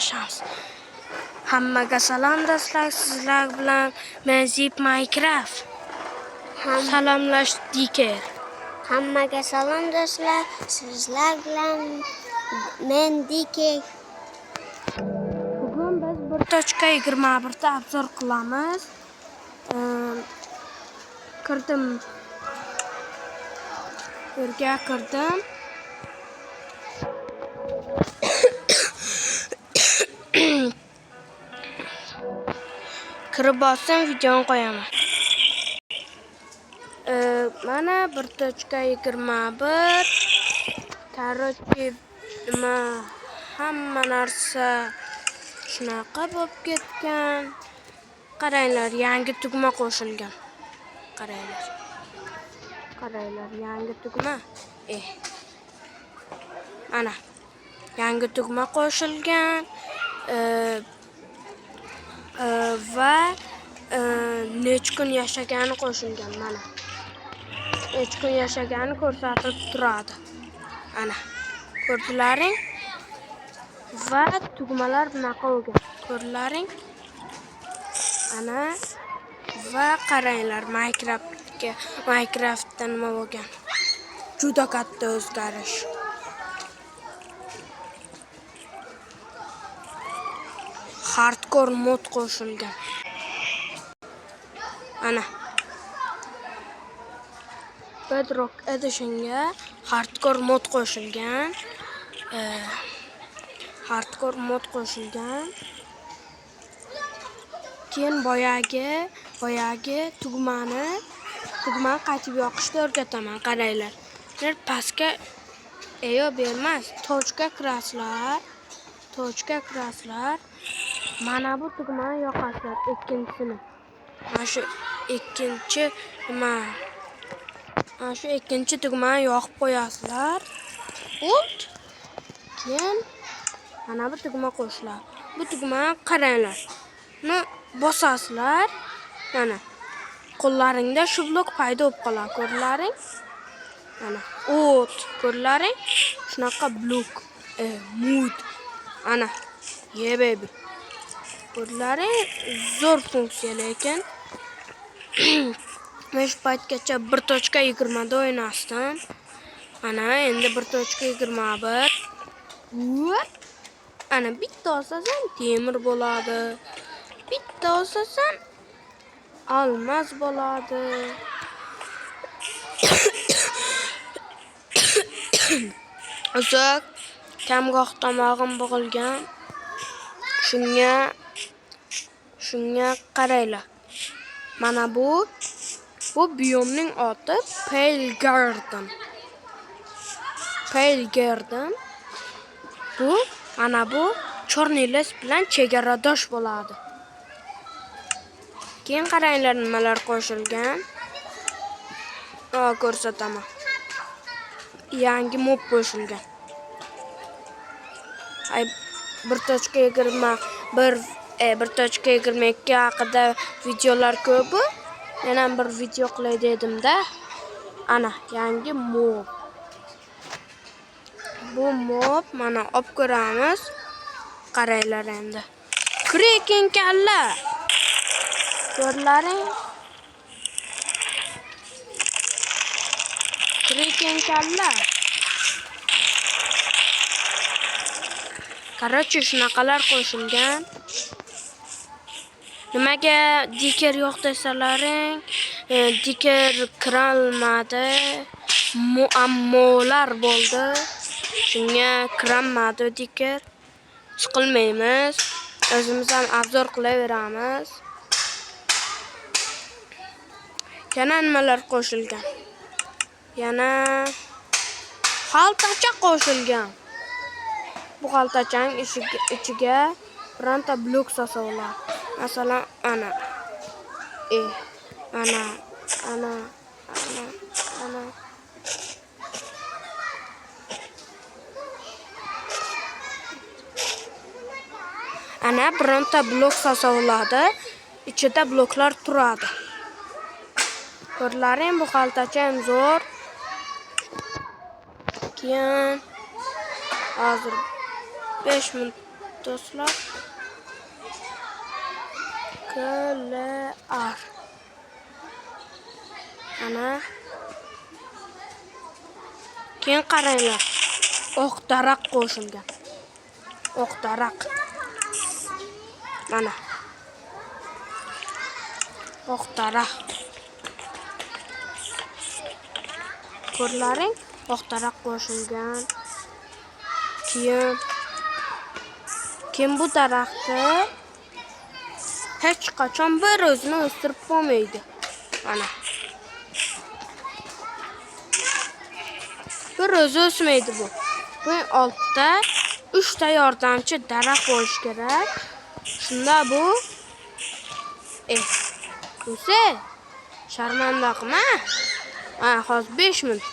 Shams. Hammaga salom do'stlar, sizlar bilan men Zip Minecraft. Salomlash Diker. Hammaga salom do'stlar, sizlar bilan men Diker. Bugun biz 1.21 ta obzor qilamiz. Kirdim. Yerga kirdim. Kirib bossam videoni qo'yaman. Mana 1.21. Короче, hamma narsa shunaqa bo'lib ketgan. Qaranglar, yangi tugma qo'shilgan. Qaranglar. Qaranglar, yangi tugma. Mana. Yangi tugma qo'shilgan. Va necha kun yashagani qo'shilgan. Mana. Necha kun yashagani ko'rsatib turadi. Ana. Ko'rdinglaring? Va tugmalar bunaqa bo'lgan. Ko'rdinglaring? Ana. Va qaranglar, Minecraftda nima bo'lgan. Juda katta o'zgarish. Hardcore mod qo'shilgan. Ana. Bedrock Edition'ga hardcore mod qo'shilgan. Hardcore mod qo'shilgan. Keyin boyagi tugmani qaytib yoqishni o'rgataman. Qaranglar. Pastga bermas. Tochka kirasizlar. Mana bu tugmani yoqasizlar, ikkinchisini. Mana shu ikkinchi tugmani yoqib qo'yasizlar. Keyin mana bu tugma qo'shiladi. Bu tugmani qaranglar. Buni bosasizlar. Mana qo'llaringda shu blok paydo bo'lib qoladi. Ko'rlaring? Mana ko'rlaring? Shunaqa blok. Mood. Ana. Baby. Ko'rlaring? Zo'r funksiya lekin. Men shu paytgacha 1.20 da o'ynasdim. Ana endi 1.21. Ana bitta olsam temir bo'ladi. Bitta olsam almas bo'ladi. Uzoq kamgoh tomog'im bo'g'ilgan. Shunga qaranglar. Mana bu biyomning oti Pale Garden. Mana bu Chorniy les bilan chegaradosh bo'ladi. Keyin qaranglar nimalar qo'shilgan. Ko'rsataman. Yangi mob qo'shilgan. 1.22 haqida videolar ko'p. Yana bir video qilay dedim-da. Ana yangi mob. Bu mob mana olib ko'ramiz. Qaranglar endi. Creaking kalla. Ko'rlaring? Creaking kalla. Qarorchi shunaqalar qo'shilgan. Nimaga Diker yo'q desalaring, Diker kirolmadi. Muammolar bo'ldi. Shunga kiramadi Diker. Chiqilmaymiz. O'zimiz ham obzor qilaveramiz. Yana nimalar qo'shilgan? Yana xaltacha qo'shilgan. Bu xaltachaning ichiga bironta blok solsa bo'ladi. Masalan, ana. Ana bironta blok solsa bo'ladi. Ichida bloklar turadi. Ko'rlaring, bu xaltacha ham zo'r. Keyin hozir 5 minut do'stlar. KLR. Ana. Keyin qaranglar. Oq daraq qo'shilgan. Oq daraq. Mana. Oq daraq. Ko'rlaring, oq daraq qo'shilgan. Keyin bu daraxtni hech qachon bir o'zini o'stirib bo'lmaydi. Mana. Bir o'zi o'smaydi bu. Bu altda 3 ta yordamchi daraxt bo'lish kerak. Shunda bu o'sa sharmanda qilma. Hozir 5 minut.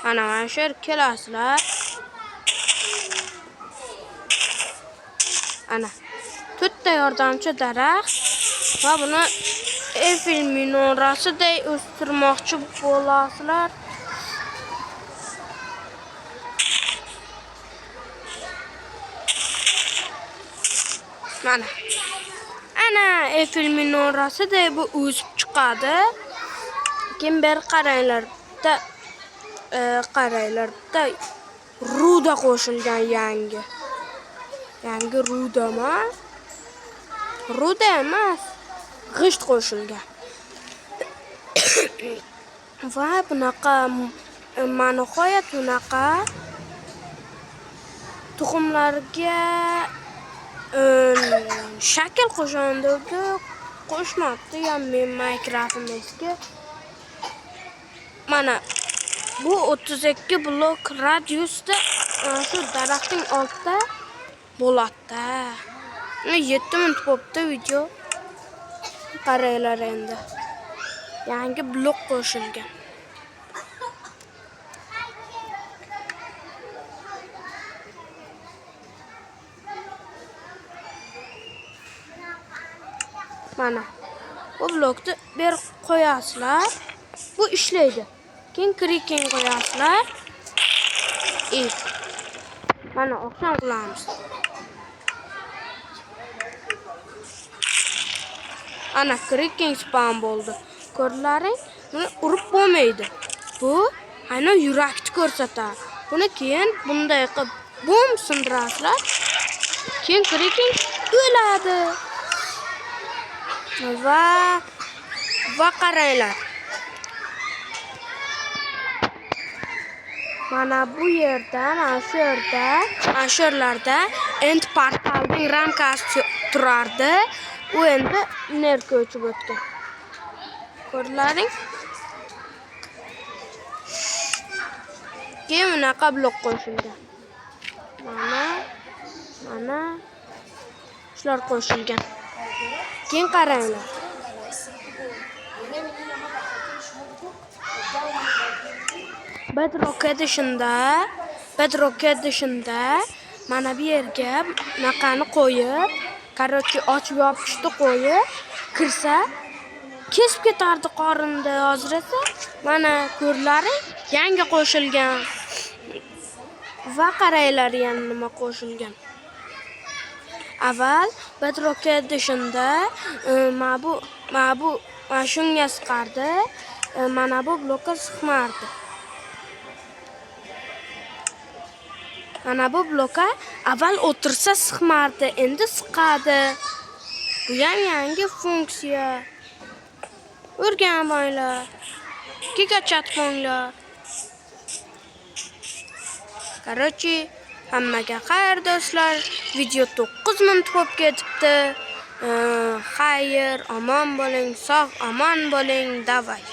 Mana shu yer kelasizlar. Ana 4 ta yordamchi daraxt va buni Eiffel minorasiday o'stirmoqchi bo'lasizlar. Mana. Ana Eiffel minorasiday bu o'sib chiqadi. Keyin bir qaranglar-da ruda qo'shilgan yangi. Yangi ruda emas, g'isht qo'shilgan. Va bunaqa nihoyat bunaqa tuxumlarga shakl qo'shildi, qo'shmabdi ya men Minecraft'imizga. Mana bu 32 blok radiusda shu daraxtning oldida bo'ladi. 7 minut bo'libdi video. Qaranglar endi. Yangi blok qo'shilgan. Mana bu blokni ber qo'yasizlar. Bu ishlaydi. Keyin kriking qo'yasizlar. Mana oqshom qilamiz. Ana kriking spam bo'ldi. Ko'rlaring, buni urib bo'lmaydi. Bu ayni yurakni ko'rsatadi. Buni keyin bunday qilib bum sindirasizlar. Keyin kriking o'ladi. Va qaranglar. Mana bu yerda, mana shu yerlarda end portalning ramkasi turardi. U endi nerga o'chib o'tgan. Ko'rlaring? Keyin bunaqa blok qo'shilgan. Mana shular qo'shilgan. Keyin qaranglar. Bedrock Edition'da mana bu yerga bunaqani qo'yib, ochib yopishni qo'yib, kirsa, kesib ketardi qorinda hozir esa. Mana ko'rlaring, yangi qo'shilgan. Va qaranglar yana nima qo'shilgan. Avval Bedrock Edition'da mana shunga siqardi, mana bu blokka siqmardi. Mana bu blokka avval o'tirsa siqmardi, endi siqadi. Bu ham yangi funksiya. O'rganmanglar. Kikachat qo'nglar. Qarochi, hammaga xayr do'stlar. Video 9 minut bo'lib ketibdi. Xayr, omon bo'ling, sog' omon bo'ling, davay.